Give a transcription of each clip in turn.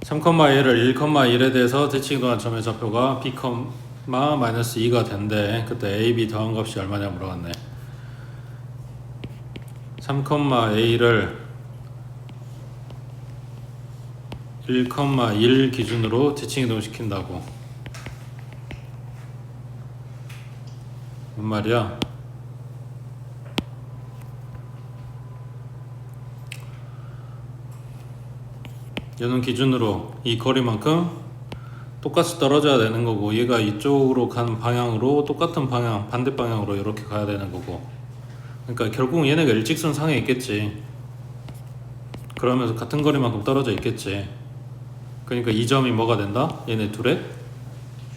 3,1을 1,1에 대해서 대칭이동한 점의 좌표가 b, 마이너스 2가 된대. 그때 a, b 더한 값이 얼마냐 물어봤네. 3,a를 1,1 기준으로 대칭이동 시킨다고. 뭔 말이야? 얘는 기준으로 이 거리만큼 똑같이 떨어져야 되는 거고, 얘가 이쪽으로 가는 방향으로 똑같은 방향, 반대 방향으로 이렇게 가야 되는 거고. 그러니까 결국 얘네가 일직선 상에 있겠지. 그러면서 같은 거리만큼 떨어져 있겠지. 그러니까 이 점이 뭐가 된다? 얘네 둘의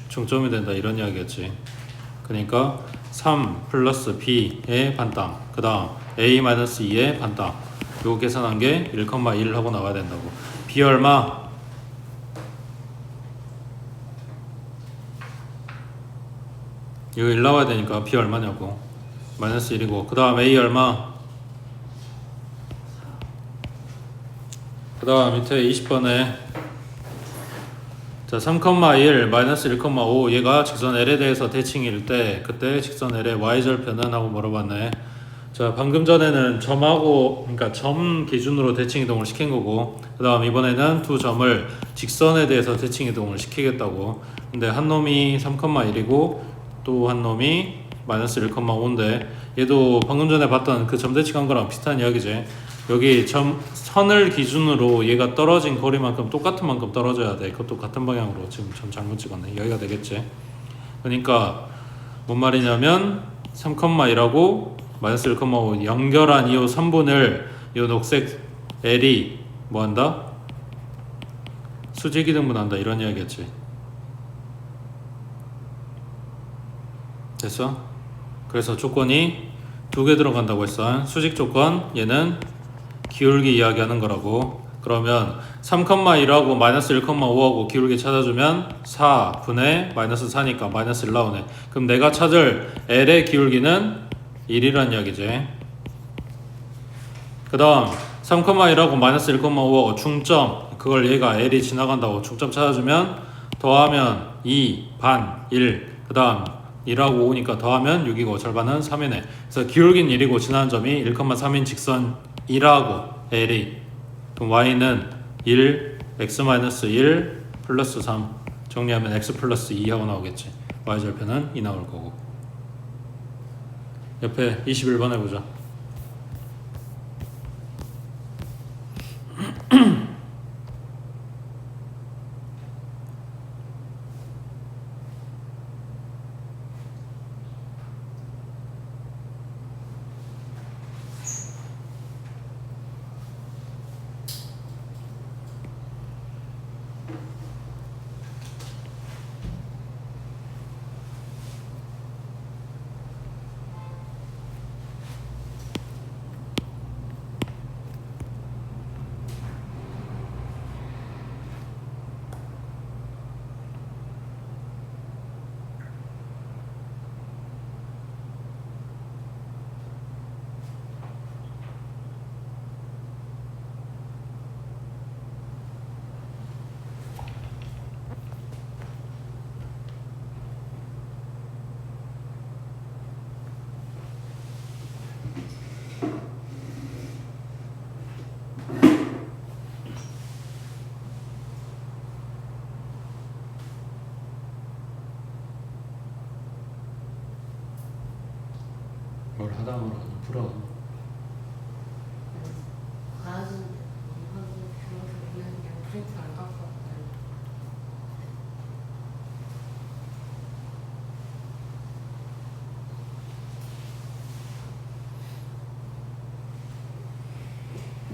중점이 된다, 이런 이야기였지. 그러니까 3 플러스 b의 반땅, 그 다음 a 마이너스 2의 반땅, 요거 계산한 게 1,1 하고 나와야 된다고. b 얼마? 이거 1 나와야 되니까 b 얼마냐고. 마이너스 1이고, 그 다음 a 얼마? 그 다음 밑에 20번에 자 3,1 마이너스 1,5 얘가 직선 L에 대해서 대칭일 때 그때 직선 L의 y절편은 하고 물어봤네. 자 방금 전에는 점하고, 그러니까 점 기준으로 대칭이동을 시킨 거고, 그 다음 이번에는 두 점을 직선에 대해서 대칭이동을 시키겠다고. 근데 한 놈이 3,1이고 또 한 놈이 마이너스 1,5인데 얘도 방금 전에 봤던 그 점 대칭한 거랑 비슷한 이야기지. 여기 선을 기준으로 얘가 떨어진 거리만큼 똑같은 만큼 떨어져야 돼. 그것도 같은 방향으로. 지금 점 잘못 찍었네. 여기가 되겠지. 그러니까 뭔 말이냐면 3,1하고 마이너스 1,5 연결한 이 3분을 이 녹색 L이 뭐한다? 수직이 등분한다, 이런 이야기였지. 됐어? 그래서 조건이 두 개 들어간다고 했어. 수직 조건, 얘는 기울기 이야기하는 거라고. 그러면 3,1하고 마이너스 1,5하고 기울기 찾아주면 4분의 마이너스 4니까 마이너스 1 나오네. 그럼 내가 찾을 L의 기울기는 1이란 이야기지. 그 다음 3,1하고 마이너스 1,5하고 중점, 그걸 얘가 L이 지나간다고 중점 찾아주면 더하면 2, 반, 1, 그 다음 1하고 5니까 더하면 6이고 절반은 3이네. 그래서 기울기는 1이고 지나는 점이 1,3인 직선 1하고 L이, 그럼 Y는 1, X-1 플러스 3 정리하면 X 플러스 2 하고 나오겠지. Y절편은 2 나올 거고. 옆에 21번 해보자. 뭘 하다 말아 풀어. 가야지. 그냥 프린트 안 갖고 왔다.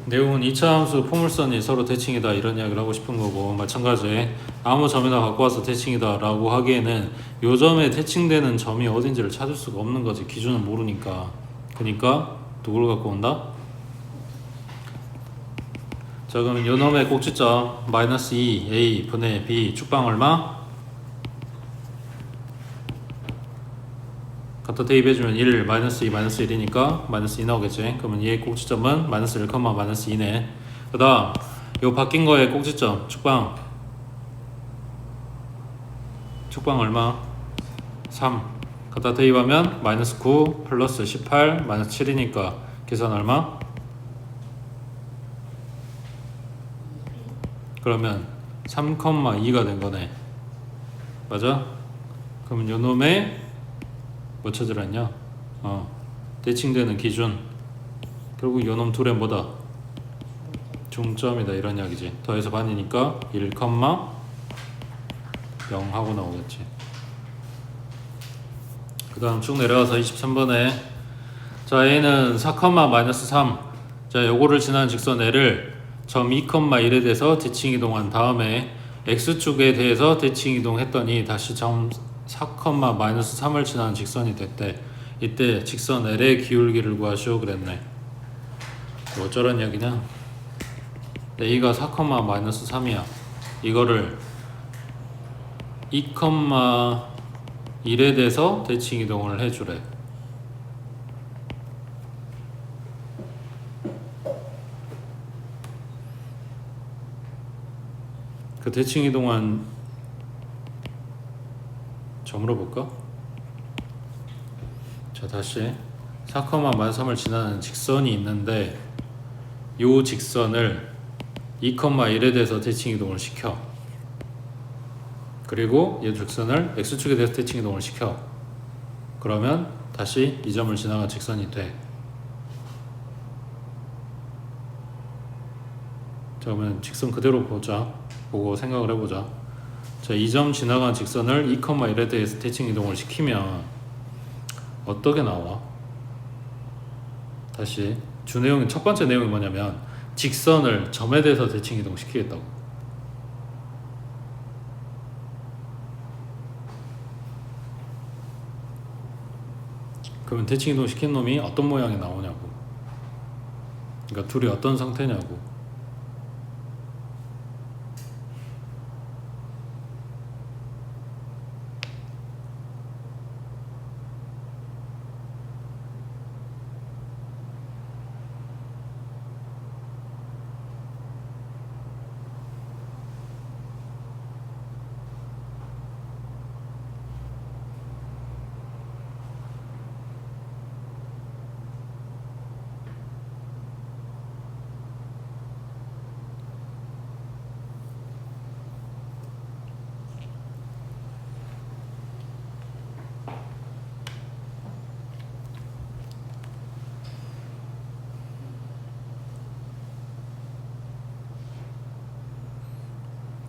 내용은 2차 함수 포물선이 서로 대칭이다, 이런 이야기를 하고 싶은 거고, 마찬가지 아무 점이나 갖고 와서 대칭이다 라고 하기에는 요 점에 대칭되는 점이 어딘지를 찾을 수가 없는 거지. 기준을 모르니까. 그러니까 누구를 갖고 온다? 자 그러면 요 놈의 꼭지점 마이너스 2a 분의 b 축방 얼마? 갖다 대입해주면 1, 마이너스 2, 마이너스 1이니까 마이너스 2 나오겠지. 그러면 얘의 꼭지점은 마이너스 1, 마이너스 2네. 그 다음 요 바뀐 거에 꼭지점 축방 얼마? 3 갖다 대입하면 마이너스 9 플러스 18 마이너스 7이니까 계산 얼마? 그러면 3,2가 된 거네. 맞아? 그럼 요 놈의 뭐 찾으라 했냐? 대칭되는 기준. 결국 요 놈 둘의 뭐다? 중점이다 이런 이야기지. 더해서 반이니까 1, 0 하고 나오겠지. 그 다음 쭉 내려와서 23번에 자 A는 4, 마이너스 3 자 요거를 지나는 직선 L을 점 2, 1에 대해서 대칭 이동한 다음에 X축에 대해서 대칭 이동했더니 다시 점 4, 마이너스 3을 지나는 직선이 됐대. 이때 직선 L의 기울기를 구하시오 그랬네. 뭐 어쩌란 이야기냐? A가 4, 마이너스 3이야. 이거를 2, 1에 대해서 대칭 이동을 해주래. 그 대칭 이동한 점으로 볼까? 자 다시 4, 마이너스 3을 지나는 직선이 있는데 요 직선을 2, 1에 대해서 대칭 이동을 시켜. 그리고 이 직선을 X축에 대해서 대칭 이동을 시켜. 그러면 다시 이 점을 지나간 직선이 돼. 자 그러면 직선 그대로 보고 생각을 해보자. 자 이 점 지나간 직선을 2, 1에 대해서 대칭 이동을 시키면 어떻게 나와? 다시 주 내용이 첫 번째 내용이 뭐냐면 직선을 점에 대해서 대칭 이동 시키겠다고. 그러면 대칭 이동 시킨 놈이 어떤 모양이 나오냐고. 그러니까 둘이 어떤 상태냐고.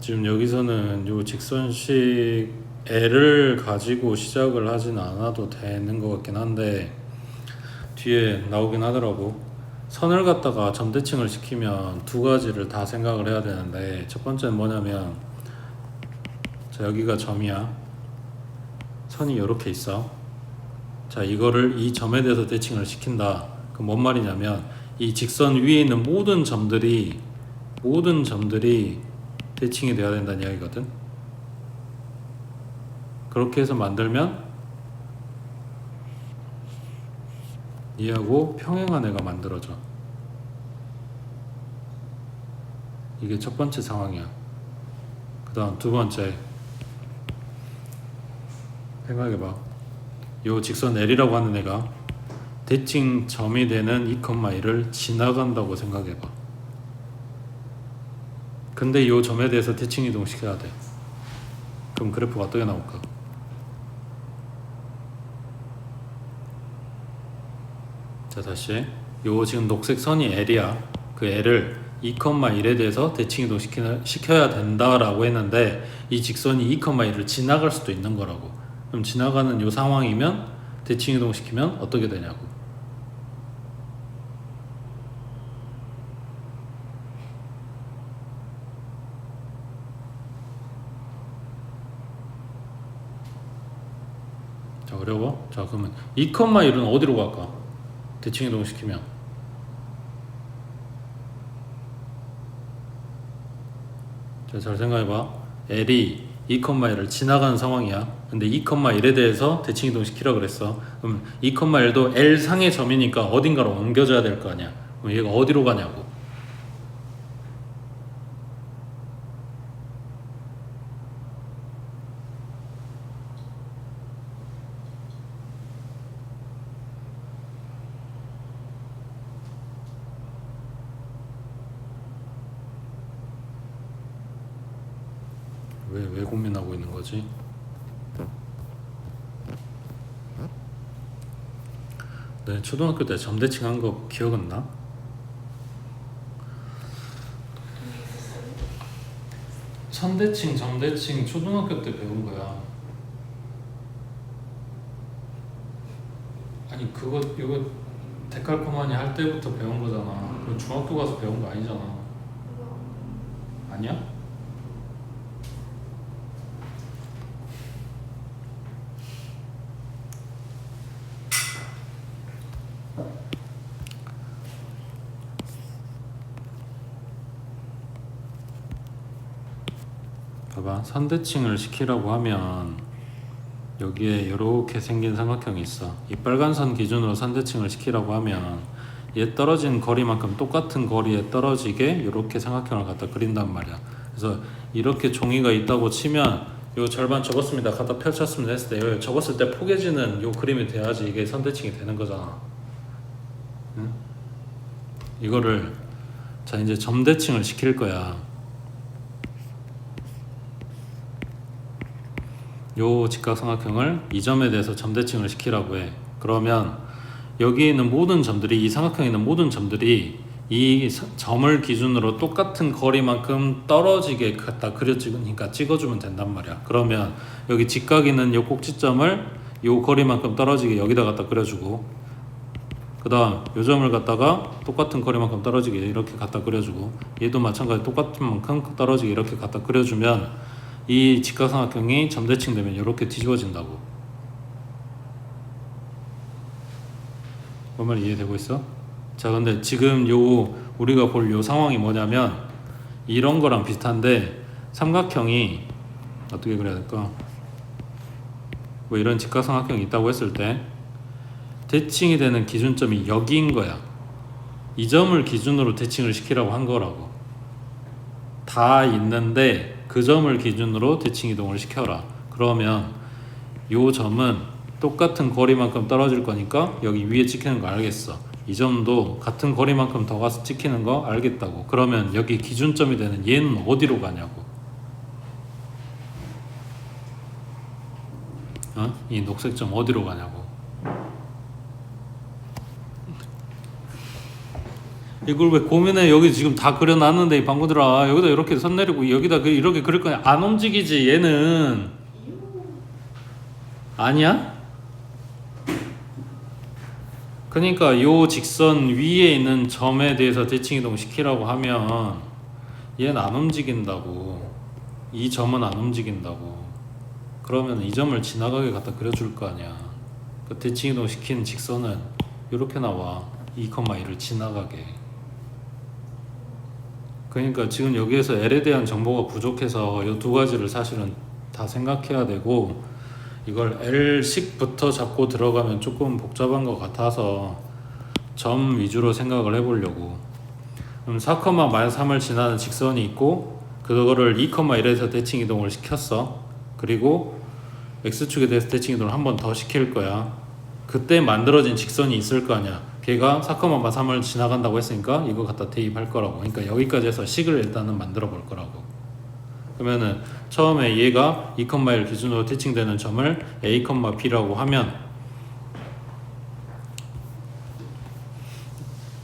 지금 여기서는 요 직선식 L을 가지고 시작을 하진 않아도 되는 것 같긴 한데 뒤에 나오긴 하더라고. 선을 갖다가 점대칭을 시키면 두 가지를 다 생각을 해야 되는데 첫 번째는 뭐냐면 자 여기가 점이야. 선이 이렇게 있어. 자 이거를 이 점에 대해서 대칭을 시킨다. 그럼 뭔 말이냐면 이 직선 위에 있는 모든 점들이 대칭이 돼야 된다는 이야기거든. 그렇게 해서 만들면 얘하고 평행한 애가 만들어져. 이게 첫 번째 상황이야. 그 다음 두 번째 생각해봐. 요 직선 L이라고 하는 애가 대칭 점이 되는 2, 1을 지나간다고 생각해봐. 근데 이 점에 대해서 대칭 이동 시켜야 돼. 그럼 그래프가 어떻게 나올까? 자 다시 요 지금 녹색 선이 L이야. 그 L을 2, 1에 대해서 대칭 이동 시켜야 된다라고 했는데 이 직선이 2, 1을 지나갈 수도 있는 거라고. 그럼 지나가는 요 상황이면 대칭 이동 시키면 어떻게 되냐고. 자 어려워? 자 그러면 2, 1은 어디로 갈까? 대칭 이동 시키면 자 잘 생각해봐. L이 2, 1을 지나가는 상황이야. 근데 2, 1에 대해서 대칭 이동 시키라 그랬어. 그럼 2, 1도 L 상의 점이니까 어딘가로 옮겨져야 될 거 아니야. 그럼 얘가 어디로 가냐고. 왜 고민하고 있는 거지? 네, 초등학교 때 점대칭 한 거 기억은 나? 선대칭, 점대칭 초등학교 때 배운 거야. 아니 이거 데칼코마니 할 때부터 배운 거잖아. 그거 중학교 가서 배운 거 아니잖아. 아니야? 봐봐, 선대칭을 시키라고 하면 여기에 이렇게 생긴 삼각형이 있어. 이 빨간 선 기준으로 선대칭을 시키라고 하면 얘 떨어진 거리만큼 똑같은 거리에 떨어지게 이렇게 삼각형을 갖다 그린단 말이야. 그래서 이렇게 종이가 있다고 치면 요 절반 접었습니다. 갖다 펼쳤습니다 했을 때 요 접었을 때 포개지는 요 그림이 돼야지 이게 선대칭이 되는 거잖아. 응? 이거를 자 이제 점대칭을 시킬 거야. 요 직각삼각형을 이 점에 대해서 점대칭을 시키라고 해. 그러면 여기 있는 모든 점들이 이 삼각형에 있는 모든 점들이 이 점을 기준으로 똑같은 거리만큼 떨어지게 갖다 그려지니까 찍어주면 된단 말이야. 그러면 여기 직각 있는 요 꼭지점을 요 거리만큼 떨어지게 여기다 갖다 그려주고, 그 다음 요 점을 갖다가 똑같은 거리만큼 떨어지게 이렇게 갖다 그려주고, 얘도 마찬가지 똑같은 만큼 떨어지게 이렇게 갖다 그려주면 이 직각삼각형이 점대칭 되면 이렇게 뒤집어진다고. 뭔 말 이해되고 있어? 자, 근데 지금 요 우리가 볼 요 상황이 뭐냐면 이런 거랑 비슷한데, 삼각형이 어떻게 그려야 될까? 뭐 이런 직각삼각형이 있다고 했을 때 대칭이 되는 기준점이 여기인 거야. 이 점을 기준으로 대칭을 시키라고 한 거라고. 다 있는데 그 점을 기준으로 대칭 이동을 시켜라. 그러면 요 점은 똑같은 거리만큼 떨어질 거니까 여기 위에 찍히는 거 알겠어. 이 점도 같은 거리만큼 더 가서 찍히는 거 알겠다고. 그러면 여기 기준점이 되는 얘는 어디로 가냐고. 이 녹색 점 어디로 가냐고. 이걸 왜 고민해? 여기 지금 다 그려놨는데 이 방구들아, 여기다 이렇게 선 내리고 여기다 이렇게 그릴 거냐? 안 움직이지 얘는. 아니야? 그러니까 요 직선 위에 있는 점에 대해서 대칭 이동 시키라고 하면 얘는 안 움직인다고. 이 점은 안 움직인다고. 그러면 이 점을 지나가게 갖다 그려줄 거 아니야. 그 대칭 이동 시킨 직선은 이렇게 나와. 2,1을 지나가게. 그러니까 지금 여기에서 L에 대한 정보가 부족해서 이 두 가지를 사실은 다 생각해야 되고, 이걸 L식부터 잡고 들어가면 조금 복잡한 것 같아서 점 위주로 생각을 해보려고. 그럼 4,-3을 지나는 직선이 있고 그거를 2,1에서 대칭 이동을 시켰어. 그리고 X축에 대해서 대칭 이동을 한 번 더 시킬 거야. 그때 만들어진 직선이 있을 거 아니야. 걔가 4,-3을 지나간다고 했으니까 이거 갖다 대입할 거라고. 그러니까 여기까지 해서 식을 일단은 만들어 볼 거라고. 그러면은 처음에 얘가 2,1 기준으로 대칭되는 점을 A, B라고 하면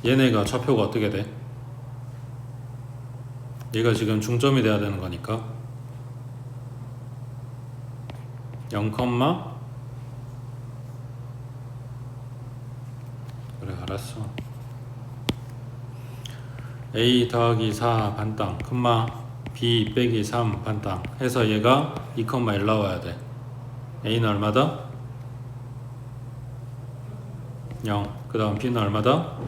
얘네가 좌표가 어떻게 돼? 얘가 지금 중점이 돼야 되는 거니까 0, 그래 알았어. A 더하기 4 반땅 B 빼기 3 반땅 해서 얘가 2,1 나와야 돼. A는 얼마다? 0. 그 다음 B는 얼마다?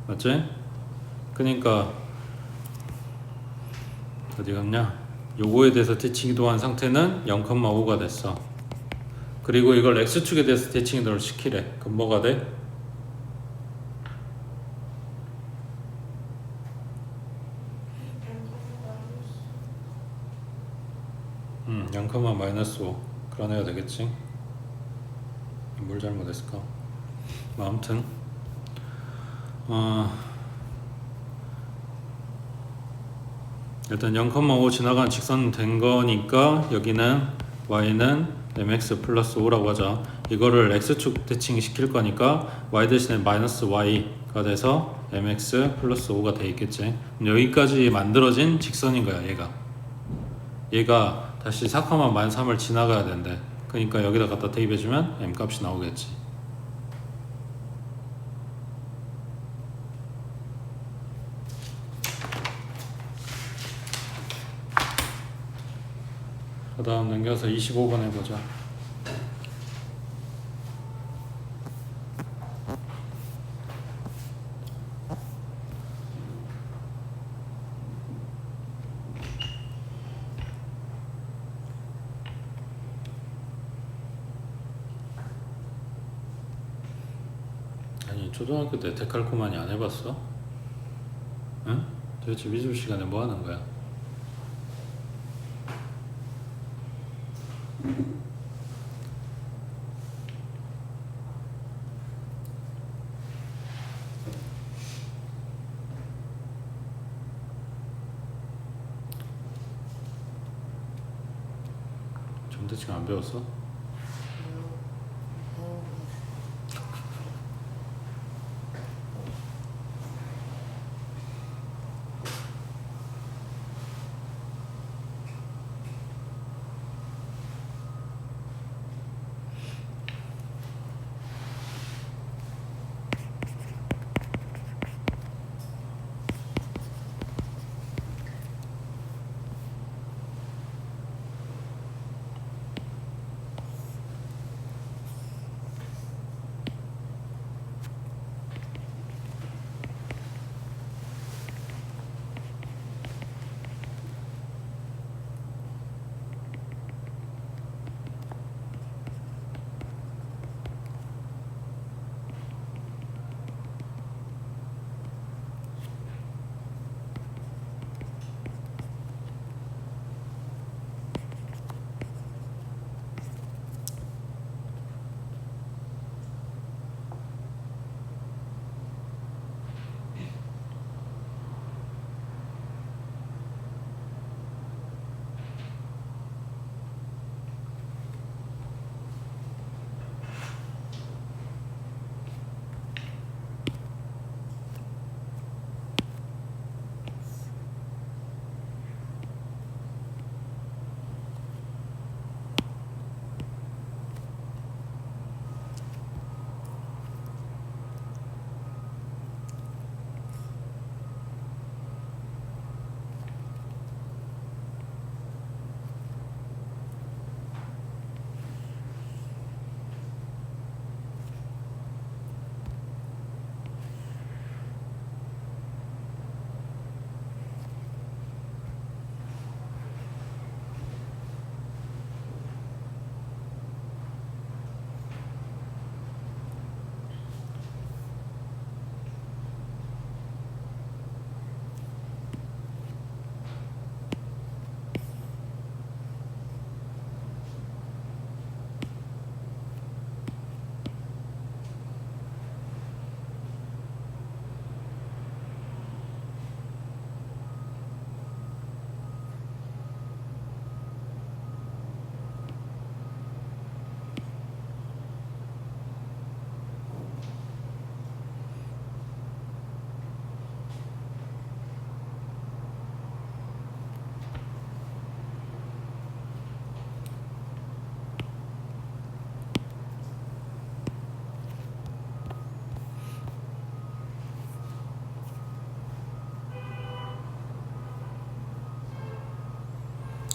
맞지? 그러니까 어디 갔냐? 요거에 대해서 대칭 이동한 상태는 0,5가 됐어. 그리고 이걸 X축에 대해서 대칭 이동을 시키래. 그럼 뭐가 돼? 0,-5 그러네야 되겠지. 뭘 잘못했을까? 아무튼 일단 0,5 지나간 직선 된 거니까 여기는 y는 mx 플러스 5라고 하자. 이거를 x축 대칭 시킬 거니까 y 대신에 마이너스 y가 돼서 mx 플러스 5가 돼 있겠지. 여기까지 만들어진 직선인 거야 얘가 다시 4,-3을 지나가야 된대. 그러니까 여기다 갖다 대입해주면 m 값이 나오겠지. 그 다음 넘겨서 25번 해보자. 아니 초등학교 때 데칼코마니 안 해봤어? 응? 도대체 미술 시간에 뭐 하는 거야? 점대칭 안 배웠어?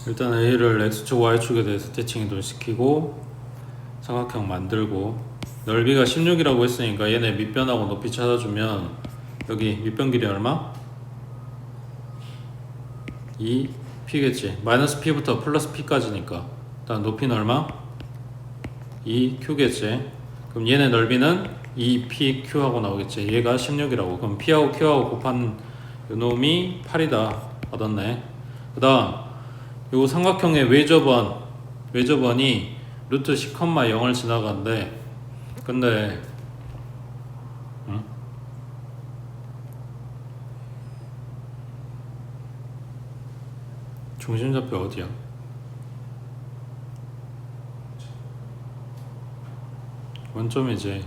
일단 A를 X축, Y축에 대해서 대칭 이동시키고 삼각형 만들고 넓이가 16이라고 했으니까 얘네 밑변하고 높이 찾아주면 여기 밑변 길이 얼마? 2P겠지. 마이너스 P부터 플러스 P까지니까 일단 높이는 얼마? 2Q겠지. 그럼 얘네 넓이는 2PQ 하고 나오겠지. 얘가 16이라고. 그럼 P하고 Q하고 곱한 요 놈이 8이다. 받았네. 그 다음 요 삼각형의 외접원이 루트 10,0을 지나간대. 근데 응? 중심좌표 어디야? 원점이지.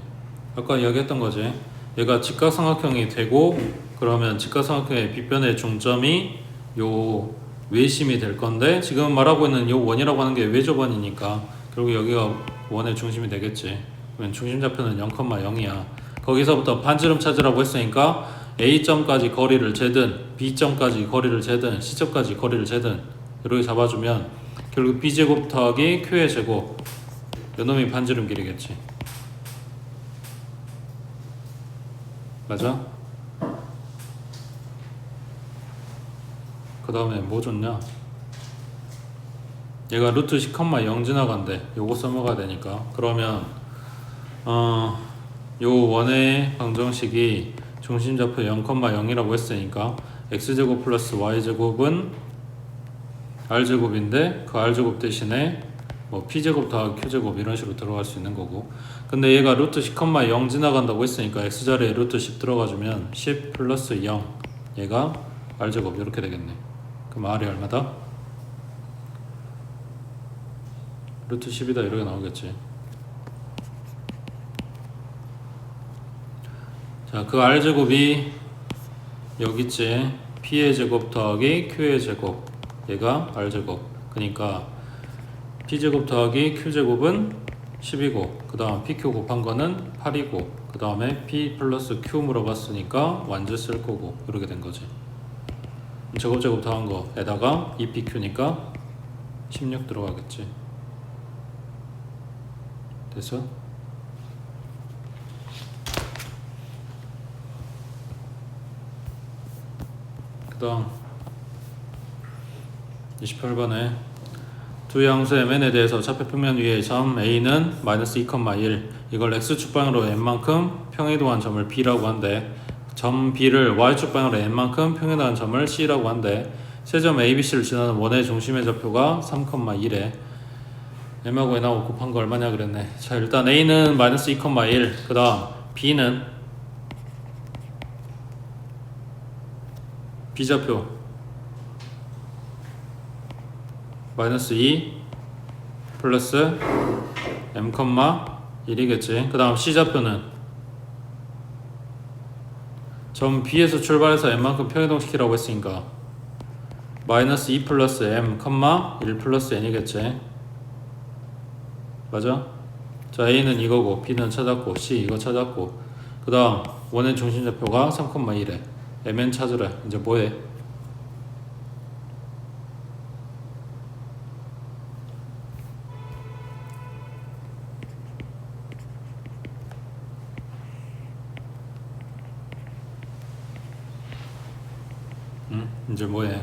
아까 이야기했던 거지. 얘가 직각삼각형이 되고 그러면 직각삼각형의 빗변의 중점이 요 외심이 될 건데 지금 말하고 있는 요 원이라고 하는 게 외접원이니까 결국 여기가 원의 중심이 되겠지. 그러면 중심좌표는 0,0이야. 거기서부터 반지름 찾으라고 했으니까 A점까지 거리를 재든 B점까지 거리를 재든 C점까지 거리를 재든 이렇게 잡아주면 결국 B제곱 더하기 Q의 제곱 요놈이 반지름 길이겠지. 맞아? 그 다음에 뭐 줬냐? 얘가 루트 10,0 지나간대. 요거 써먹어야 되니까. 그러면 요 원의 방정식이 중심좌표 0,0이라고 했으니까 x제곱 플러스 y제곱은 r제곱인데 그 r제곱 대신에 뭐 p제곱 더하기 q제곱 이런 식으로 들어갈 수 있는 거고, 근데 얘가 루트 10,0 지나간다고 했으니까 x자리에 루트 10 들어가주면 10 플러스 0 얘가 r제곱 이렇게 되겠네. 그럼 r이 얼마다? 루트 10이다 이렇게 나오겠지. 자, 그 r제곱이 여기 있지. p의 제곱 더하기 q의 제곱 얘가 r제곱. 그러니까 p제곱 더하기 q제곱은 10이고 그 다음 pq 곱한 거는 8이고 그 다음에 p 플러스 q 물어봤으니까 완전 쓸 거고 이렇게 된 거지. 제곱 더한 거에다가 2pq니까 16 들어가겠지. 됐어? 그 다음 28번에 두 양수 mn에 대해서 좌표 평면 위에 점 a는 마이너스 2,1 이걸 x축 방향으로 n만큼 평이동한 점을 b라고 한대. 점 b를 y축 방향으로 n만큼 평이동한 점을 c라고 한대. 세점 abc를 지나는 원의 중심의 좌표가 3,1에 m하고 n하고 곱한 거 얼마냐 그랬네. 자, 일단 a는 마이너스 2,1 그 다음 b는 b좌표 마이너스 2 플러스 m, 1이겠지. 그 다음 C좌표는 점 B에서 출발해서 M만큼 평이동시키라고 했으니까 마이너스 2 플러스 M, 1 플러스 N이겠지. 맞아? 자, A는 이거고 B는 찾았고 C 이거 찾았고 그 다음 원의 중심좌표가 3,1에 MN 찾으래. 이제 뭐해? 이제 뭐해?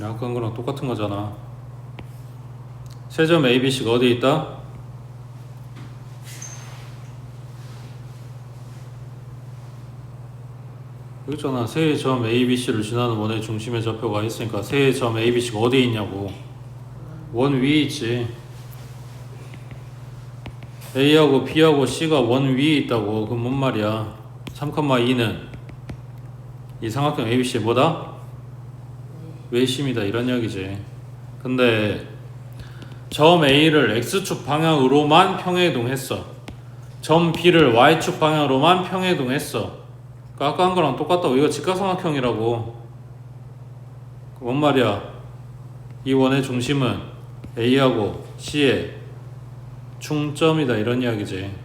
아까 거랑 똑같은 거잖아. 세점 ABC가 어디에 있다? 여기 있잖아. 세 점 ABC를 지나는 원의 중심의 좌표가 있으니까 세 점 ABC가 어디에 있냐고. 원 위에 있지. A하고 B하고 C가 원 위에 있다고. 그럼 뭔 말이야? 3,2는 이 삼각형 ABC의 뭐다? 외심이다 이런 이야기지. 근데 점 A를 X축 방향으로만 평행이동했어. 점 B를 Y축 방향으로만 평행이동했어. 그러니까 아까 한 거랑 똑같다고. 이거 직각삼각형이라고. 뭔 말이야? 이 원의 중심은 A하고 C의 중점이다 이런 이야기지.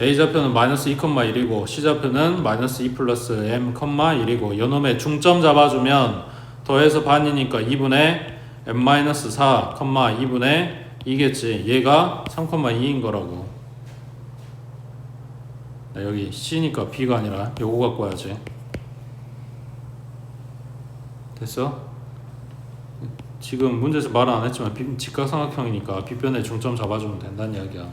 A좌표는 마이너스 2,1이고 C좌표는 마이너스 2 플러스 M, 1이고 요놈의 중점 잡아주면 더해서 반이니까 2분의 M-4, 2분의 2겠지. 얘가 3,2인 거라고. 여기 C니까 B가 아니라 요거 갖고 와야지. 됐어? 지금 문제에서 말은 안 했지만 직각삼각형이니까 B변에 중점 잡아주면 된다는 이야기야.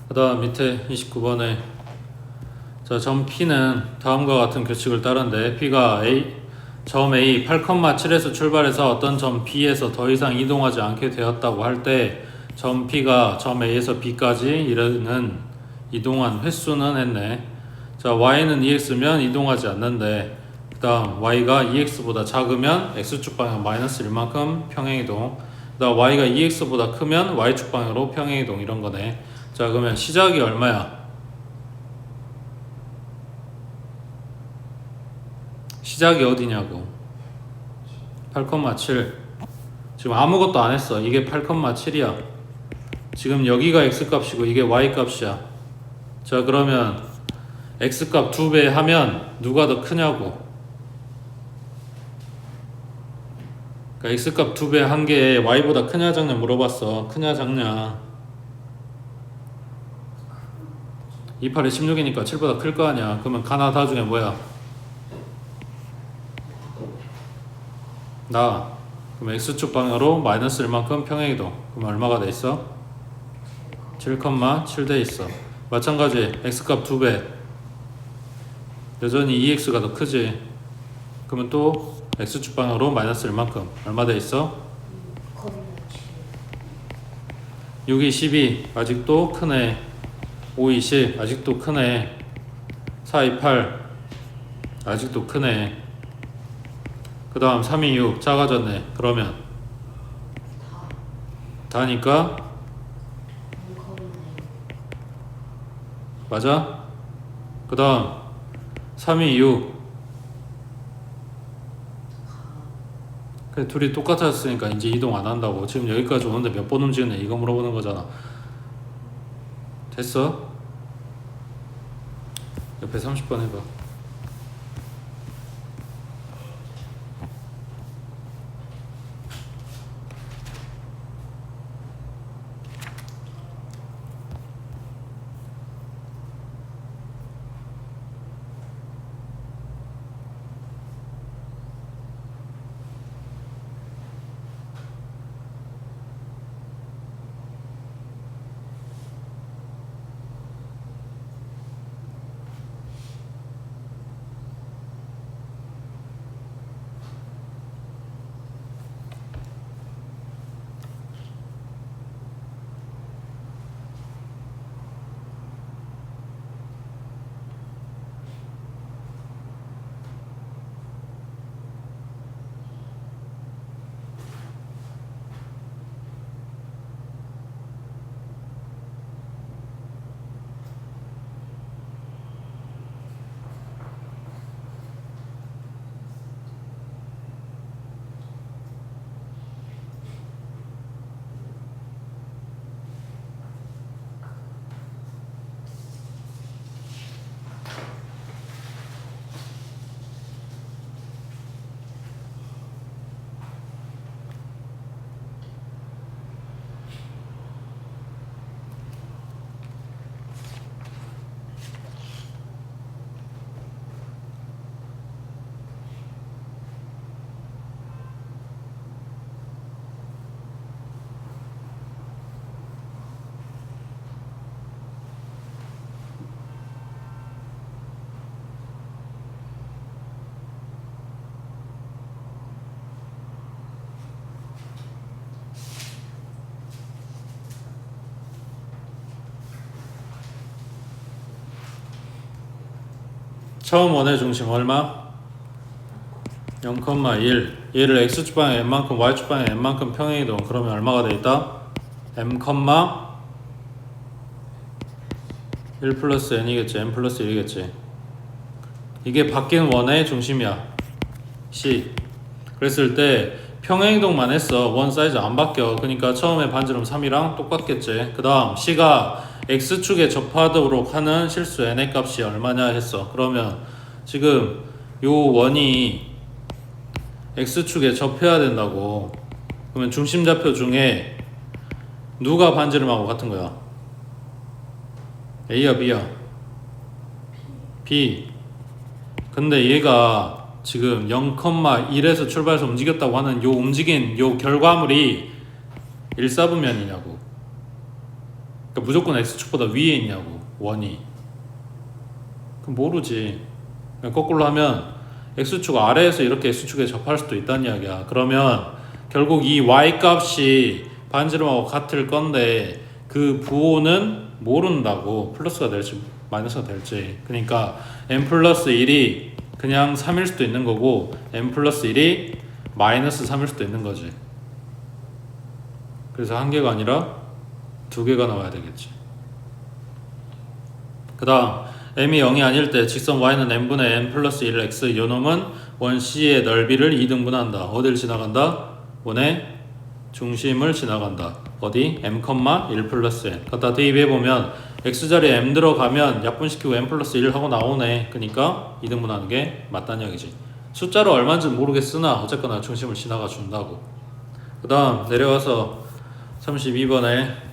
그 다음 밑에 29번에 자, 점 P는 다음과 같은 규칙을 따른데 P가 점 A 8,7에서 출발해서 어떤 점 B에서 더 이상 이동하지 않게 되었다고 할 때 점 P가 점 A에서 B까지 이르는 이동한 횟수는 했네. 자, Y는 EX면 이동하지 않는데 그 다음 Y가 EX보다 작으면 X축 방향 마이너스 1만큼 평행이동. 그 다음 Y가 EX보다 크면 Y축 방향으로 평행이동 이런 거네. 자, 그러면 시작이 얼마야? 시작이 어디냐고. 8,7. 지금 아무것도 안 했어. 이게 8,7이야. 지금 여기가 X값이고 이게 Y값이야. 자, 그러면 X값 2배 하면 누가 더 크냐고. 그러니까 X값 2배 한 게 Y보다 크냐 작냐 물어봤어. 크냐 작냐. 28에 16이니까 7보다 클 거 아니야. 그러면 가나다 중에 뭐야? 나. 그럼 X축 방향으로 마이너스 1만큼 평행이동. 그럼 얼마가 돼 있어? 7,7 돼 있어. 마찬가지 X값 2배. 여전히 EX가 더 크지. 그러면 또 X축 방향으로 마이너스 1만큼 얼마 돼 있어? 6이 12 아직도 크네. 5, 20 아직도 크네. 4, 2, 8 아직도 크네. 그 다음 3, 2, 6 작아졌네. 그러면 다니까 맞아? 그 다음 3, 2, 6 그래, 둘이 똑같았으니까 이제 이동 안 한다고. 지금 여기까지 오는데 몇 번 움직였네 이거 물어보는 거잖아. 됐어? 옆에 30번 해봐. 처음 원의 중심 얼마? 0,1. 얘를 X축 방향 M만큼 Y축 방향 M만큼 평행이동. 그러면 얼마가 돼 있다? M, 1 플러스 N이겠지. M 플러스 1이겠지. 이게 바뀐 원의 중심이야. C. 그랬을 때 평행이동만 했어. 원 사이즈 안 바뀌어. 그러니까 처음에 반지름 3이랑 똑같겠지. 그 다음 C가 X축에 접하도록 하는 실수 N의 값이 얼마냐 했어. 그러면 지금 요 원이 X축에 접해야 된다고. 그러면 중심좌표 중에 누가 반지름하고 같은 거야? A야 B야? B. 근데 얘가 지금 0,1에서 출발해서 움직였다고 하는 요 움직인 요 결과물이 1사분면이냐고. 그러니까 무조건 X축보다 위에 있냐고 원이. 그럼 모르지. 그냥 거꾸로 하면 X축 아래에서 이렇게 X축에 접할 수도 있다는 이야기야. 그러면 결국 이 Y 값이 반지름하고 같을 건데 그 부호는 모른다고. 플러스가 될지 마이너스가 될지. 그러니까 n 플러스 1이 그냥 3일 수도 있는 거고 n 플러스 1이 마이너스 3일 수도 있는 거지. 그래서 한 개가 아니라 두 개가 나와야 되겠지. 그 다음 m이 0이 아닐 때 직선 y는 n분의 n 플러스 1x 요놈은 원 C의 넓이를 2등분한다. 어딜 지나간다? 원의 중심을 지나간다. 어디? m, 1 플러스 n. 갖다 대입해보면 x자리에 m 들어가면 약분시키고 n 플러스 1 하고 나오네. 그러니까 2등분하는 게 맞다는 얘기지. 숫자로 얼마인지 모르겠으나 어쨌거나 중심을 지나가 준다고. 그 다음 내려와서 32번에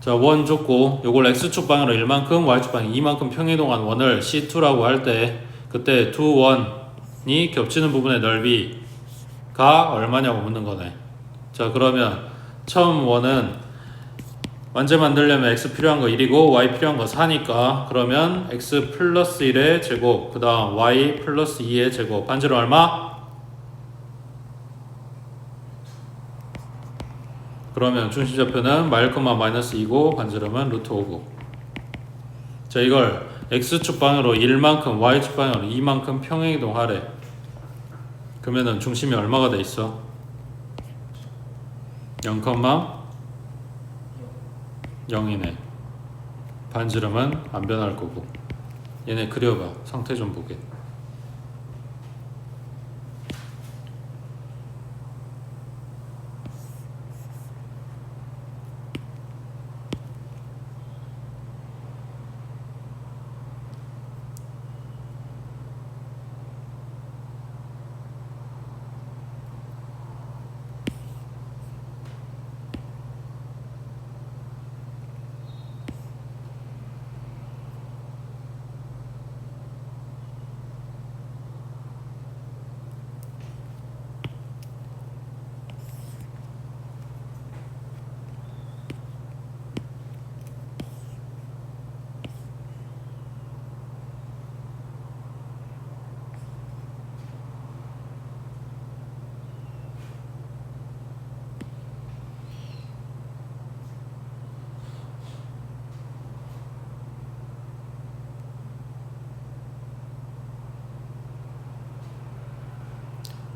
자, 원 줬고 요걸 x축 방향으로 1만큼 y축 방향 2만큼 평이동한 원을 C2라고 할 때 그때 두 원이 겹치는 부분의 넓이가 얼마냐고 묻는 거네. 자, 그러면 처음 원은 완전 만들려면 x 필요한 거 1이고 y 필요한 거 4니까 그러면 x 플러스 1의 제곱 그 다음 y 플러스 2의 제곱 반지름 얼마? 그러면 중심좌표는 마이너스 2고 반지름은 루트 5고. 자, 이걸 x축 방향으로 1만큼 y축 방향으로 2만큼 평행이동하래. 그러면은 중심이 얼마가 돼 있어? 0,0이네. 반지름은 안 변할 거고. 얘네 그려봐. 상태 좀 보게.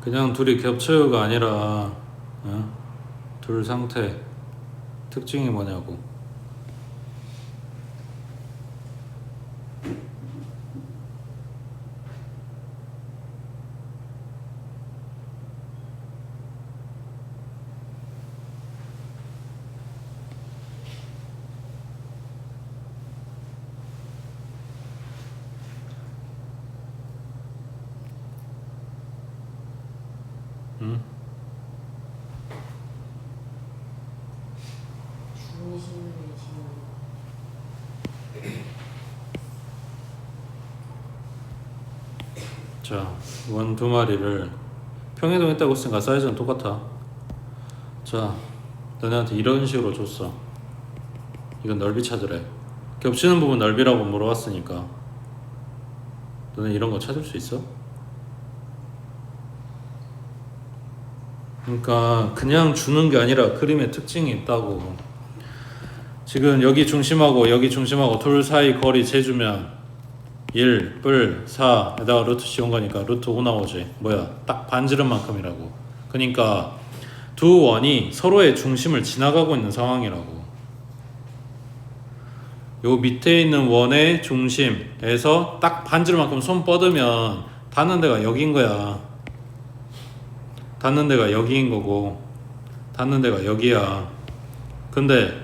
그냥 둘이 겹쳐요가 아니라 둘 상태 특징이 뭐냐고. 중심을 지나는 자, 원 두 마리를 평행이동했다고 했으니까 사이즈는 똑같아. 자, 너네한테 이런 식으로 줬어. 이건 넓이 찾으래. 겹치는 부분 넓이라고 물어봤으니까 너네 이런 거 찾을 수 있어? 그러니까 그냥 주는 게 아니라 그림의 특징이 있다고. 지금 여기 중심하고 여기 중심하고 둘 사이 거리 재주면 1, 뿔, 4 에다가 루트 씌운 거니까 루트 5 나오지. 뭐야, 딱 반지름만큼이라고. 그러니까 두 원이 서로의 중심을 지나가고 있는 상황이라고. 요 밑에 있는 원의 중심에서 딱 반지름만큼 손 뻗으면 닿는 데가 여기인 거야. 닿는 데가 여기인 거고 닿는 데가 여기야. 근데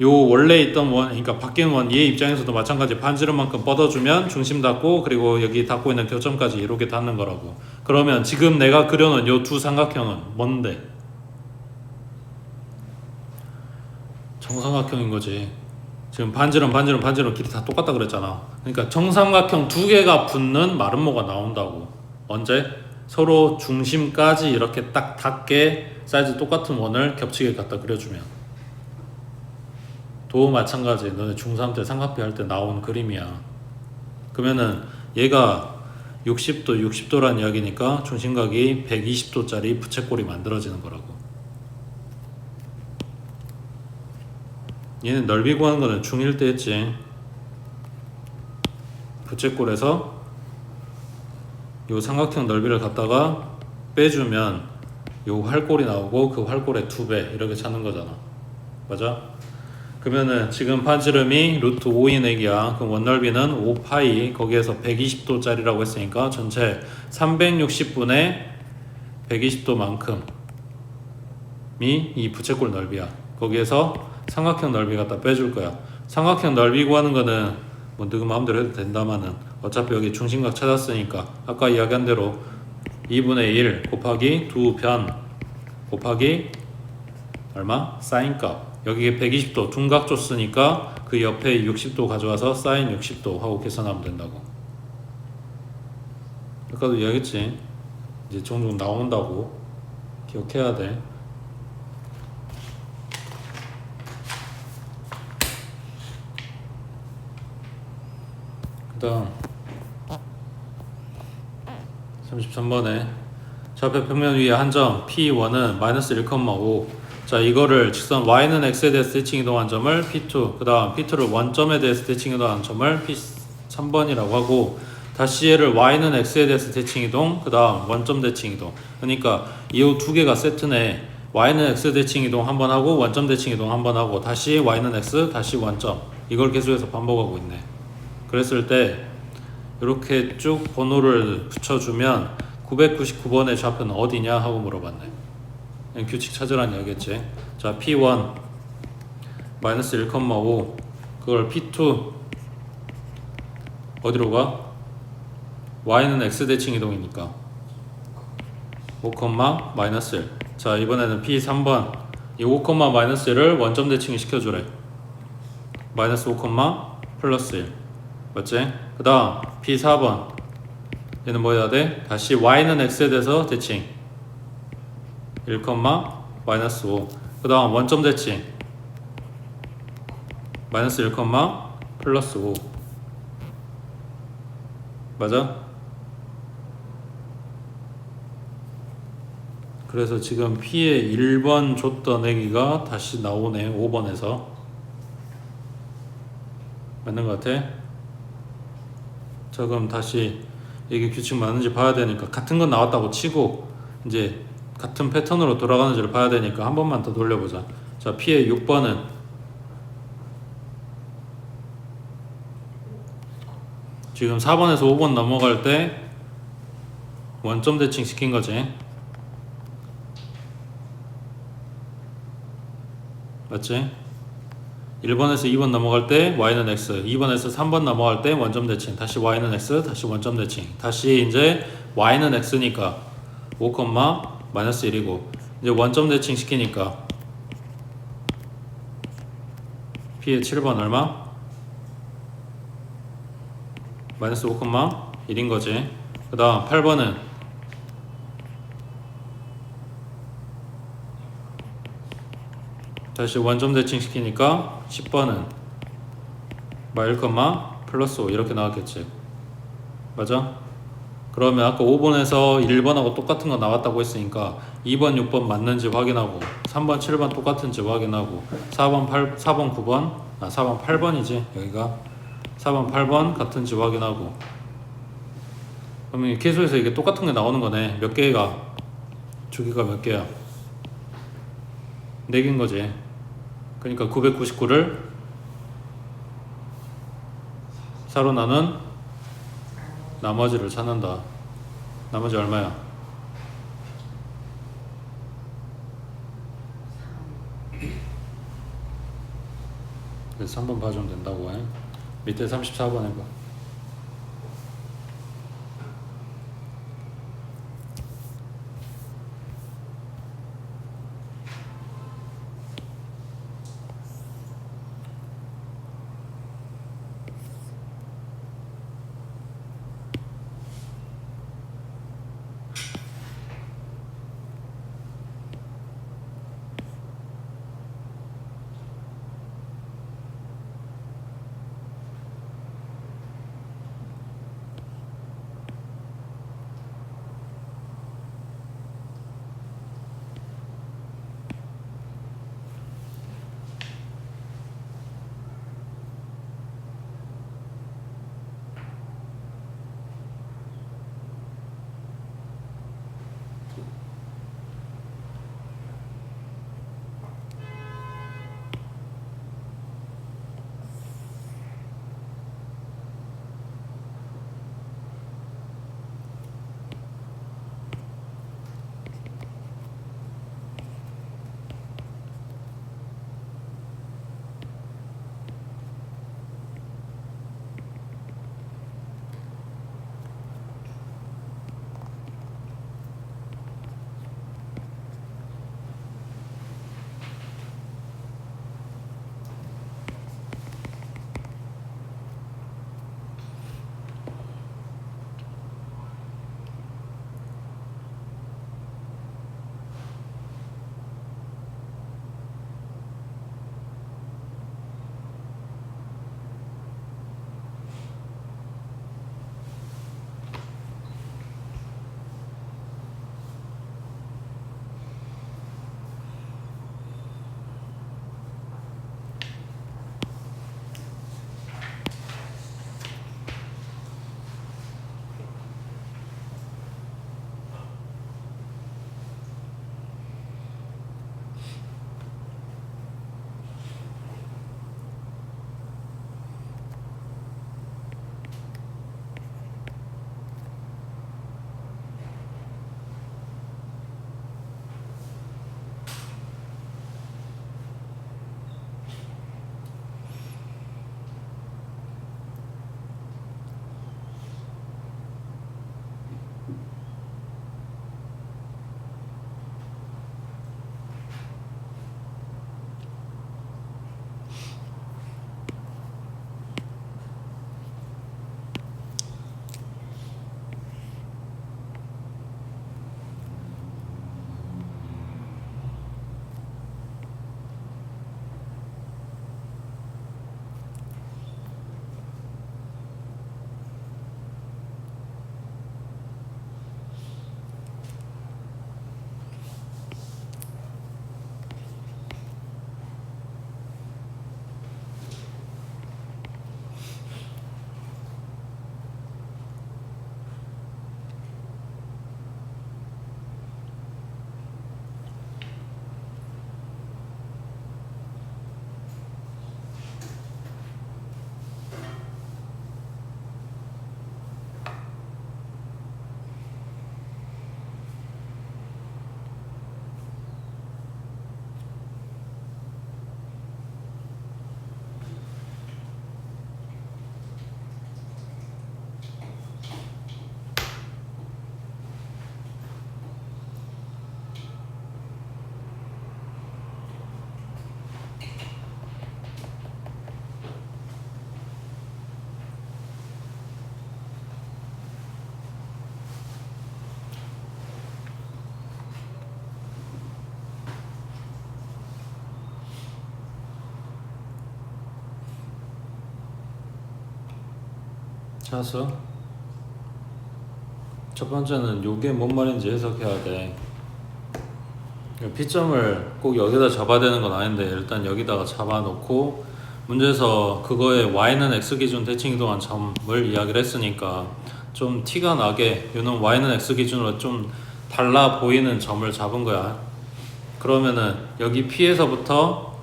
요 원래 있던 원, 그러니까 바뀐 원 얘 입장에서도 마찬가지. 반지름만큼 뻗어주면 중심 닿고 그리고 여기 닿고 있는 교점까지 이렇게 닿는 거라고. 그러면 지금 내가 그려놓은 요 두 삼각형은 뭔데? 정삼각형인 거지. 지금 반지름 길이 다 똑같다 그랬잖아. 그러니까 정삼각형 두 개가 붙는 마름모가 나온다고. 언제? 서로 중심까지 이렇게 딱 닿게 사이즈 똑같은 원을 겹치게 갖다 그려주면. 도 마찬가지. 너네 중3 때 삼각비 할 때 나온 그림이야. 그러면은 얘가 60도란 이야기니까 중심각이 120도짜리 부채꼴이 만들어지는 거라고. 얘는 넓이 구하는 거는 중1 때 했지. 부채꼴에서 요 삼각형 넓이를 갖다가 빼주면 요 활꼴이 나오고 그 활꼴의 2배 이렇게 찾는 거잖아. 맞아? 그러면은 지금 반지름이 루트 5인 액이야. 그럼 원넓이는 5파이 거기에서 120도짜리라고 했으니까 전체 360분의 120도만큼이 이 부채꼴 넓이야. 거기에서 삼각형 넓이 갖다 빼줄 거야. 삼각형 넓이 구하는 거는 뭐 너희 마음대로 해도 된다마는 어차피 여기 중심각 찾았으니까 아까 이야기한 대로 2분의 1 곱하기 2변 곱하기 얼마? 사인값. 여기에 120도 둔각 줬으니까 그 옆에 60도 가져와서 사인 60도 하고 계산하면 된다고. 아까도 이야기했지. 이제 종종 나온다고 기억해야 돼. 그 다음 33번에 좌표 평면 위에 한 점 P1은 마이너스 1,5. 자, 이거를 직선 y는 x에 대해서 대칭 이동한 점을 P2, 그 다음 P2를 원점에 대해서 대칭 이동한 점을 P3번이라고 하고, 다시 얘를 y는 x에 대해서 대칭 이동, 그 다음 원점 대칭 이동. 그러니까 이 두 개가 세트네. y는 x 대칭 이동 한번 하고 원점 대칭 이동 한번 하고 다시 y는 x 다시 원점. 이걸 계속해서 반복하고 있네. 그랬을 때 이렇게 쭉 번호를 붙여주면 999번의 좌표는 어디냐 하고 물어봤네. 규칙 찾으라는 이야기겠지. 자, P1 마이너스 1,5 그걸 P2 어디로 가? y는 x 대칭 이동이니까 5, 마이너스 1. 자, 이번에는 P3번 이 5, 마이너스 1을 원점 대칭 시켜주래. 마이너스 5, 플러스 1 맞지? 그 다음 P4번 얘는 뭐 해야 돼? 다시 y는 x에 대해서 대칭 1, 마이너스 5. 그 다음 원점 대칭 마이너스 1, 플러스 5 맞아? 그래서 지금 P의 1번 줬던 애기가 다시 나오네. 5번에서 맞는 것 같아? 자, 그럼 다시 이게 규칙 맞는지 봐야 되니까 같은 건 나왔다고 치고 이제 같은 패턴으로 돌아가는지를 봐야 되니까 한 번만 더 돌려보자. 자, P의 6번은 지금 4번에서 5번 넘어갈 때 원점 대칭 시킨 거지. 맞지? 1번에서 2번 넘어갈 때 y는 x, 2번에서 3번 넘어갈 때 원점 대칭, 다시 y는 x, 다시 원점 대칭, 다시 이제 y는 x니까 5, 마이너스 1이고 이제 원점 대칭 시키니까 P의 7번 얼마? 마이너스 5, 1인 거지. 그 다음 8번은 다시 원점 대칭 시키니까 10번은 마1, 플러스 5 이렇게 나왔겠지. 맞아? 그러면 아까 5번에서 1번하고 똑같은 거 나왔다고 했으니까 2번, 6번 맞는지 확인하고 3번, 7번 똑같은지 확인하고 4번, 9번 4번, 8번이지 여기가 4번, 8번 같은지 확인하고 그러면 계속해서 이게 똑같은 게 나오는 거네. 몇 개가 주기가 몇 개야? 4개인 거지. 그러니까 999를 4로 나눈 나머지를 찾는다. 나머지 얼마야? 3. 그래서 3번 봐주면 된다고 해. 밑에 34번 해봐. 찾았어? 첫 번째는 요게 뭔 말인지 해석해야 돼. P점을 꼭 여기다 잡아야 되는 건 아닌데 일단 여기다가 잡아놓고 문제에서 그거에 y는 x 기준 대칭 이동한 점을 이야기를 했으니까 좀 티가 나게 요는 y는 x 기준으로 좀 달라 보이는 점을 잡은 거야. 그러면은 여기 P에서부터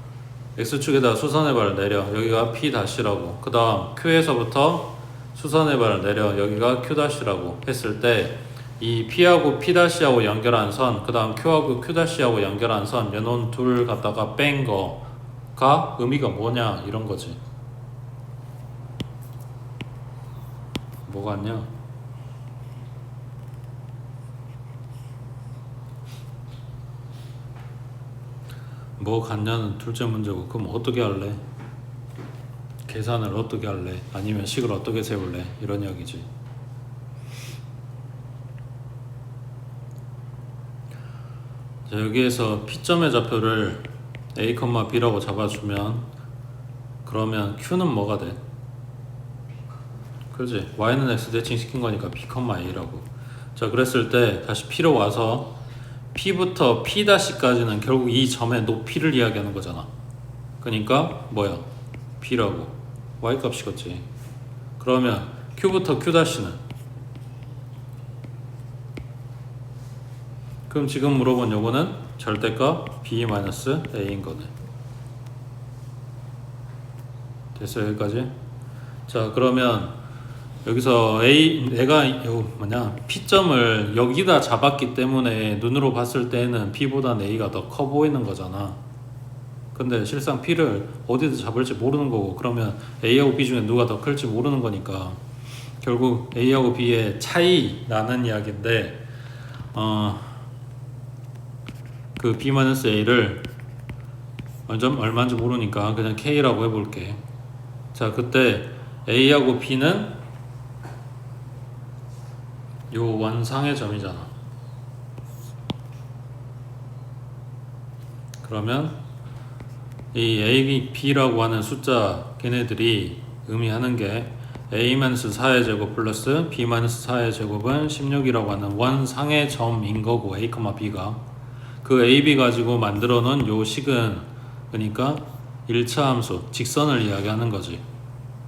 x축에다 수선의 발을 내려 여기가 P''라고 그 다음 Q에서부터 수선의 발을 내려 여기가 Q''라고 했을 때 이 P하고 P''하고 연결한 선, 그 다음 Q하고 Q''하고 연결한 선, 얘는 둘 갖다가 뺀 거가 의미가 뭐냐 이런 거지. 뭐 같냐? 뭐 같냐는 둘째 문제고, 그럼 어떻게 할래? 계산을 어떻게 할래? 아니면 식을 어떻게 세울래? 이런 이야기지. 자, 여기에서 P점의 좌표를 A, B라고 잡아주면 그러면 Q는 뭐가 돼? 그렇지? Y는 X 대칭 시킨 거니까 B, A라고. 자, 그랬을 때 다시 P로 와서 P부터 P'까지는 결국 이 점의 높이를 이야기하는 거잖아. 그러니까 뭐야? P라고. Y 값이겠지. 그러면 Q부터 Q''는 그럼 지금 물어본 요거는 절대값 B-A인 거네. 됐어요, 여기까지? 자, 그러면 여기서 내가 P점을 여기다 잡았기 때문에 눈으로 봤을 때는 P보다 A가 더 커 보이는 거잖아. 근데 실상 P를 어디서 잡을지 모르는 거고, 그러면 A하고 B 중에 누가 더 클지 모르는 거니까 결국 A하고 B의 차이 나는 이야기인데 그 B-A를 완전 얼마인지 모르니까 그냥 K라고 해볼게. 자, 그때 A하고 B는 요 원상의 점이잖아. 그러면 이 A, B라고 하는 숫자 걔네들이 의미하는 게 A-4의 제곱 플러스 B-4의 제곱은 16이라고 하는 원상의 점인 거고, A, B가 그 AB 가지고 만들어 놓은 요 식은 그러니까 1차 함수 직선을 이야기하는 거지.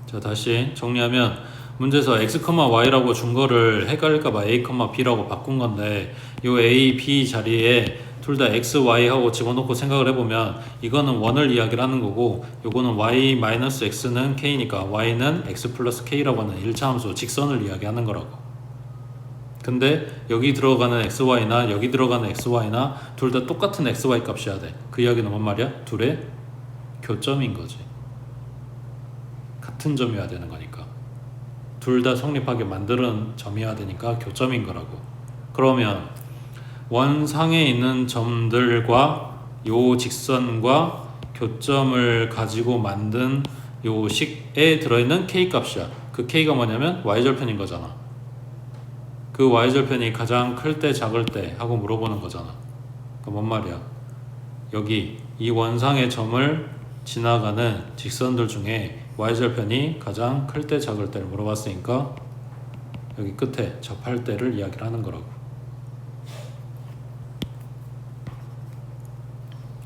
자, 다시 정리하면 문제에서 x, y라고 준 거를 헷갈릴까봐 a, b라고 바꾼 건데 요 a, b 자리에 둘 다 x, y하고 집어넣고 생각을 해보면 이거는 원을 이야기를 하는 거고 요거는 y-x는 k니까 y는 x 플러스 k라고 하는 1차 함수 직선을 이야기하는 거라고. 근데 여기 들어가는 xy나 여기 들어가는 xy나 둘 다 똑같은 xy 값이어야 돼. 그 이야기는 뭔 말이야? 둘의 교점인 거지. 같은 점이어야 되는 거니까. 둘 다 성립하게 만드는 점이어야 되니까 교점인 거라고. 그러면 원상에 있는 점들과 요 직선과 교점을 가지고 만든 요 식에 들어있는 k 값이야. 그 k가 뭐냐면 y절편인 거잖아. 그 y절편이 가장 클 때 작을 때 하고 물어보는 거잖아. 그럼 뭔 말이야? 여기 이 원상의 점을 지나가는 직선들 중에 y절편이 가장 클 때 작을 때를 물어봤으니까 여기 끝에 접할 때를 이야기를 하는 거라고.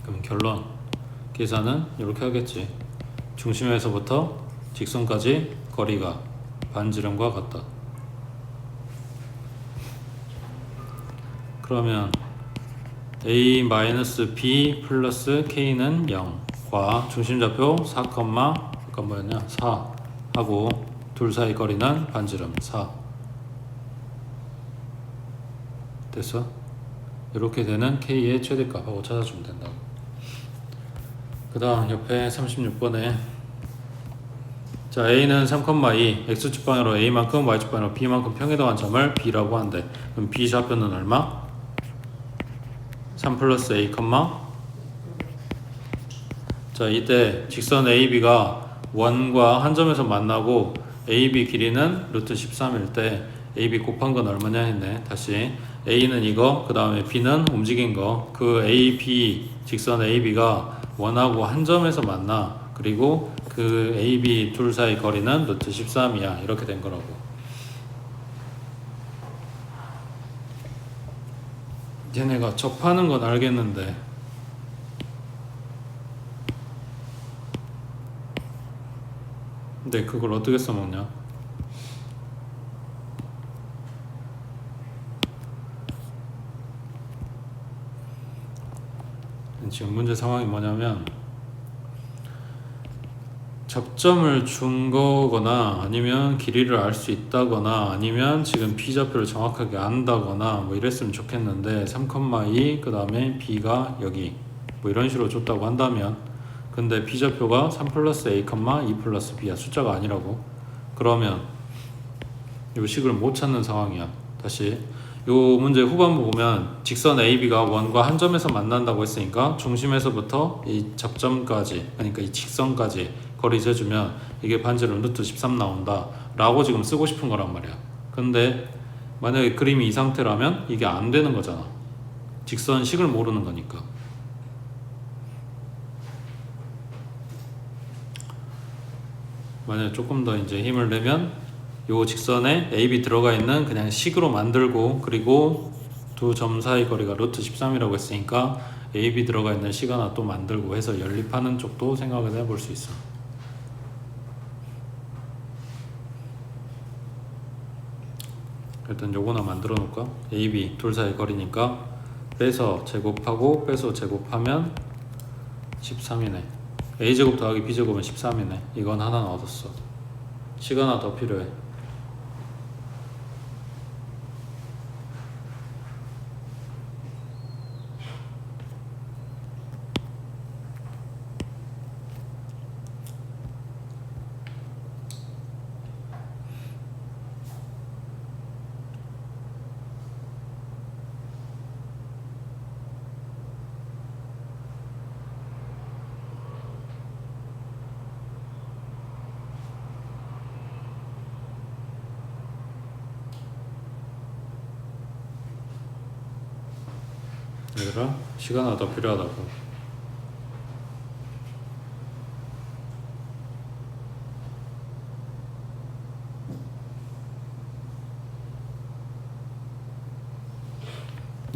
그럼 결론 계산은 이렇게 하겠지. 중심에서부터 직선까지 거리가 반지름과 같다. 그러면 a-b 플러스 k는 0과 중심좌표 4, 아까 뭐였냐? 4 하고 둘 사이 거리는 반지름 4. 됐어? 이렇게 되는 k의 최대값하고 찾아주면 된다고. 그 다음 옆에 36번에 자, a는 3,2 x축 방향으로 a만큼 y축 방향으로 b만큼 평행이동한 점을 b라고 한대. 그럼 b 좌표는 얼마? 3 플러스 a, 자, 이때 직선 AB가 원과 한 점에서 만나고 AB 길이는 루트 13일 때 AB 곱한 건 얼마냐 했네. 다시 A는 이거, 그 다음에 B는 움직인 거. 그 AB 직선 AB가 원하고 한 점에서 만나. 그리고 그 A, B 둘 사이 거리는 루트 13이야. 이렇게 된 거라고. 얘네가 접하는 건 알겠는데 근데 그걸 어떻게 써먹냐? 지금 문제 상황이 뭐냐면 접점을 준 거거나 아니면 길이를 알 수 있다거나 아니면 지금 B좌표를 정확하게 안다거나 뭐 이랬으면 좋겠는데 3,2 그 다음에 B가 여기 뭐 이런 식으로 줬다고 한다면 근데 B좌표가 3 플러스 A, 2 플러스 B야. 숫자가 아니라고. 그러면 이 식을 못 찾는 상황이야. 다시 요 문제 후반부 보면 직선 AB가 원과 한 점에서 만난다고 했으니까 중심에서부터 이 접점까지 그러니까 이 직선까지 거리 재주면 이게 반지름 루트 13 나온다 라고 지금 쓰고 싶은 거란 말이야. 근데 만약에 그림이 이 상태라면 이게 안 되는 거잖아. 직선식을 모르는 거니까. 만약에 조금 더 이제 힘을 내면 요 직선에 AB 들어가 있는 그냥 식으로 만들고 그리고 두 점 사이 거리가 루트 13이라고 했으니까 AB 들어가 있는 식 하나 또 만들고 해서 연립하는 쪽도 생각을 해볼 수 있어. 일단 요거나 만들어 놓을까? AB 둘 사이 거리니까 빼서 제곱하고 빼서 제곱하면 13이네. A제곱 더하기 B제곱은 13이네. 이건 하나 얻었어. 식 하나 더 필요해. 얘들아, 시간 하나 더 필요하다고.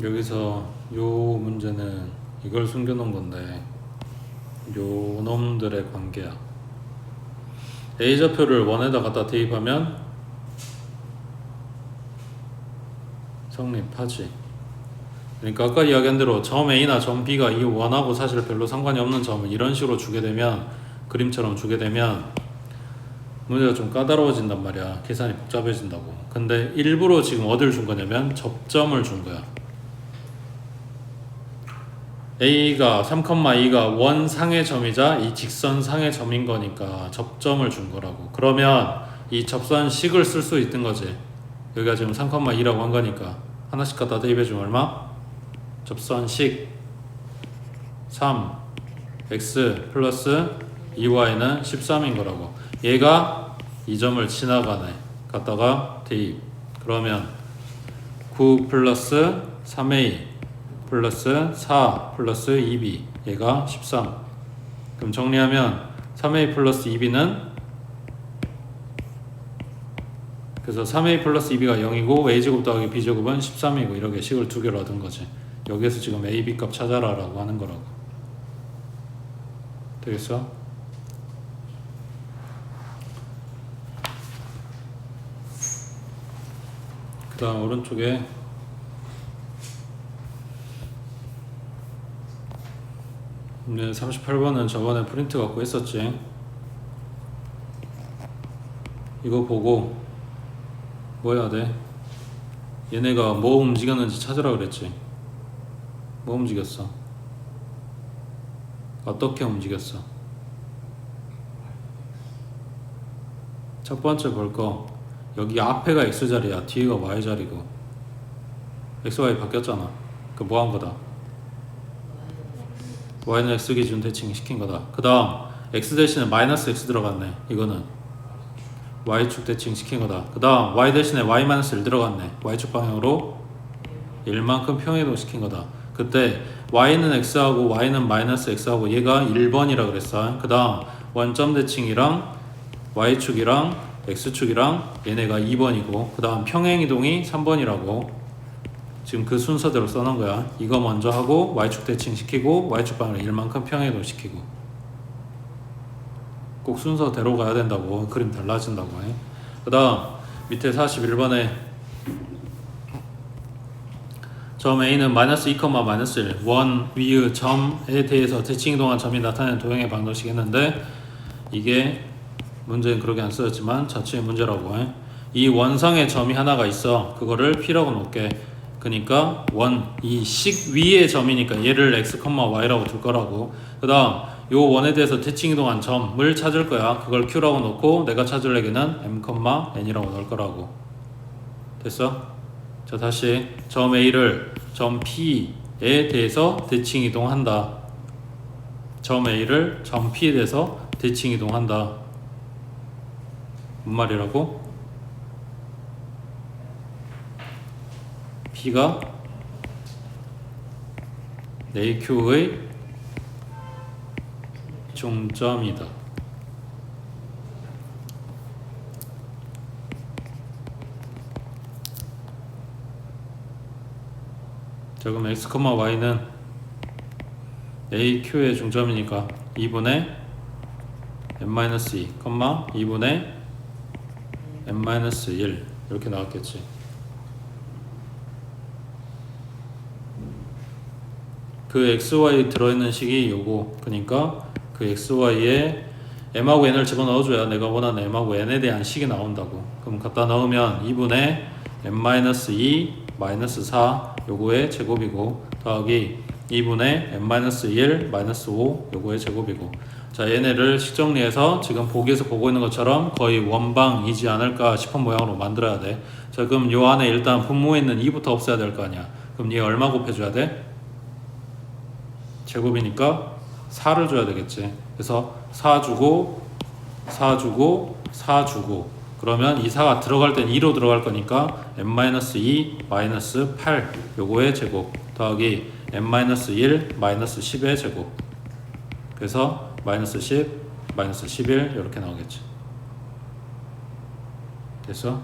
여기서 요 문제는 이걸 숨겨놓은 건데 요 놈들의 관계야. A좌표를 원에다 갖다 대입하면 성립하지. 그러니까 아까 이야기한 대로 점 A나 점 B가 이 원하고 사실 별로 상관이 없는 점을 이런 식으로 주게 되면 그림처럼 주게 되면 문제가 좀 까다로워진단 말이야. 계산이 복잡해진다고. 근데 일부러 지금 어딜 준 거냐면 접점을 준 거야. A가 3,2가 원상의 점이자 이 직선상의 점인 거니까 접점을 준 거라고. 그러면 이 접선식을 쓸 수 있는 거지. 여기가 지금 3,2라고 한 거니까 하나씩 갖다 대입해주면 얼마? 접선식 3 x 플러스 2y는 13인 거라고. 얘가 이 점을 지나가네. 갖다가 대입. 그러면 9 플러스 3a 플러스 4 플러스 2b 얘가 13. 그럼 정리하면 3a 플러스 2b는 그래서 3a 플러스 2b가 0이고 a제곱 더하기 b제곱은 13이고 이렇게 식을 두 개로 얻은 거지. 여기에서 지금 a, b 값 찾아라 라고 하는 거라고. 되겠어? 그 다음 오른쪽에 네, 38번은 저번에 프린트 갖고 했었지. 이거 보고 뭐 해야 돼? 얘네가 뭐 움직였는지 찾으라 그랬지. 뭐 움직였어? 어떻게 움직였어? 첫 번째 볼 거 여기 앞에가 X자리야. 뒤에가 Y자리고 X, Y 바뀌었잖아. 그 뭐 한 거다? Y는 X 기준 대칭 시킨 거다. 그 다음 X 대신에 마이너스 X 들어갔네. 이거는 Y축 대칭 시킨 거다. 그 다음 Y 대신에 Y-1 들어갔네. Y축 방향으로 1만큼 평이동 시킨 거다. 그때 Y는 X하고 Y는 마이너스 X하고 얘가 1번이라 그랬어. 그 다음 원점 대칭이랑 y축이랑 x축이랑 얘네가 2번이고 그 다음 평행이동이 3번이라고 지금 그 순서대로 써놓은 거야. 이거 먼저 하고 y축 대칭 시키고 y축 방향을 1만큼 평행이동 시키고 꼭 순서대로 가야 된다고. 그림 달라진다고 해. 그 다음 밑에 41번에 점 A는 마이너스 2, 마이너스 1 원 위의 점에 대해서 대칭이동한 점이 나타내는 도형의 방정식 했는데 이게 문제는 그렇게 안 쓰였지만 자취의 문제라고 해. 이 원상의 점이 하나가 있어. 그거를 P라고 놓을게. 그러니까 이 식 위의 점이니까 얘를 x, y라고 둘 거라고. 그 다음 요 원에 대해서 대칭이동한 점을 찾을 거야. 그걸 Q라고 놓고 내가 찾을 애기는 m, n이라고 넣을 거라고. 됐어? 자 다시 점 A를 점 P에 대해서 대칭이동한다. 점 A를 점 P에 대해서 대칭이동한다. 뭔 말이라고? P가 AQ의 중점이다. 자 그럼 x, y는 AQ의 중점이니까 2분의 n-2, 2분의 n-1 이렇게 나왔겠지. 그 xy 들어있는 식이 요거. 그러니까 그 xy에 m하고 n을 집어넣어줘야 내가 원하는 m하고 n에 대한 식이 나온다고. 그럼 갖다 넣으면 2분의 n-2 마이너스 4 요거의 제곱이고 더하기 2분의 n-1 마이너스 5 요거의 제곱이고. 자 얘네를 식정리해서 지금 보기에서 보고 있는 것처럼 거의 원방이지 않을까 싶은 모양으로 만들어야 돼. 자 그럼 요 안에 일단 분모에 있는 2부터 없애야 될 거 아니야. 그럼 얘 얼마 곱해줘야 돼? 제곱이니까 4를 줘야 되겠지. 그래서 4 주고 4 주고 4 주고 그러면 이 4가 들어갈 땐 2로 들어갈 거니까 n-2 마이너스 8 요거의 제곱 더하기 n-1 마이너스 10의 제곱. 그래서 마이너스 10 마이너스 11 이렇게 나오겠지. 됐어?